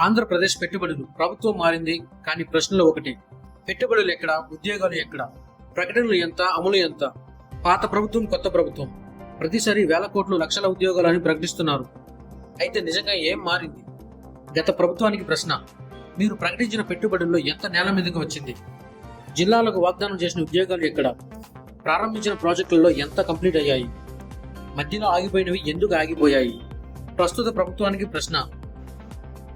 ఆంధ్రప్రదేశ్ పెట్టుబడులు ప్రభుత్వం మారింది, కానీ ప్రశ్నలు ఒకటి. పెట్టుబడులు ఎక్కడ, ఉద్యోగాలు ఎక్కడ? ప్రకటనలు ఎంత, అమలు ఎంత? పాత ప్రభుత్వం, కొత్త ప్రభుత్వం ప్రతిసారి వేల కోట్లు, లక్షల ఉద్యోగాలని ప్రకటిస్తున్నారు. అయితే నిజంగా ఏం మారింది? గత ప్రభుత్వానికి ప్రశ్న. మీరు ప్రకటించిన పెట్టుబడుల్లో ఎంత నేల మీదకి వచ్చింది? జిల్లాలకు వాగ్దానం చేసిన ఉద్యోగాలు ఎక్కడ? ప్రారంభించిన ప్రాజెక్టులలో ఎంత కంప్లీట్ అయ్యాయి? మధ్యలో ఆగిపోయినవి ఎందుకు ఆగిపోయాయి? ప్రస్తుత ప్రభుత్వానికి ప్రశ్న.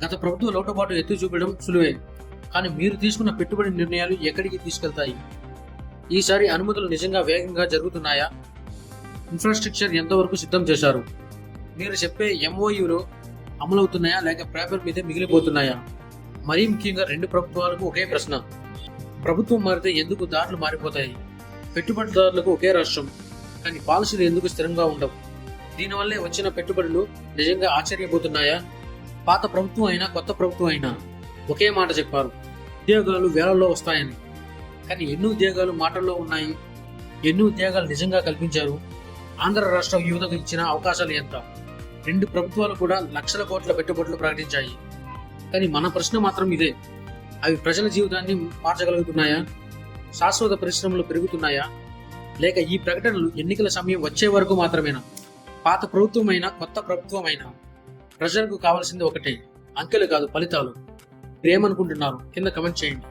గత ప్రభుత్వ లోటుపాటు ఎత్తి చూపడం సులువే, కానీ మీరు తీసుకున్న పెట్టుబడి నిర్ణయాలు ఎక్కడికి తీసుకెళ్తాయి? ఈసారి అనుమతులు నిజంగా వేగంగా జరుగుతున్నాయా? ఇన్ఫ్రాస్ట్రక్చర్ ఎంతవరకు సిద్ధం చేశారు? మీరు చెప్పే ఎంఓయూలు అమలవుతున్నాయా, లేక పేపర్ మీదే మిగిలిపోతున్నాయా? మరీ ముఖ్యంగా రెండు ప్రభుత్వాలకు ఒకే ప్రశ్న. ప్రభుత్వం మారితే ఎందుకు దారులు మారిపోతాయి? పెట్టుబడిదారులకు ఒకే రాష్ట్రం, కానీ పాలసీలు ఎందుకు స్థిరంగా ఉండవు? దీనివల్లే వచ్చిన పెట్టుబడులు నిజంగా ఆశ్చర్యపోతున్నాయా? పాత ప్రభుత్వం అయినా, కొత్త ప్రభుత్వం అయినా ఒకే మాట చెప్పారు, ఉద్యోగాలు వేలల్లో వస్తాయని. కానీ ఎన్ని ఉద్యోగాలు మాటల్లో ఉన్నాయి? ఎన్ని ఉద్యోగాలు నిజంగా కల్పించారు? ఆంధ్ర రాష్ట్ర యువతకు ఇచ్చిన అవకాశాలు ఎంత? రెండు ప్రభుత్వాలు కూడా లక్షల కోట్ల పెట్టుబడులు ప్రకటించాయి. కానీ మన ప్రశ్న మాత్రం ఇదే. అవి ప్రజల జీవితాన్ని మార్చగలుగుతున్నాయా? శాశ్వత పరిశ్రమలు పెరుగుతున్నాయా? లేక ఈ ప్రకటనలు ఎన్నికల సమయం వచ్చే వరకు మాత్రమేనా? పాత ప్రభుత్వమైనా, కొత్త ప్రభుత్వమైనా ప్రజలకు కావాల్సింది ఒకటే, అంకెలు కాదు ఫలితాలు. మీరేమనుకుంటున్నారు? కింద కమెంట్ చేయండి.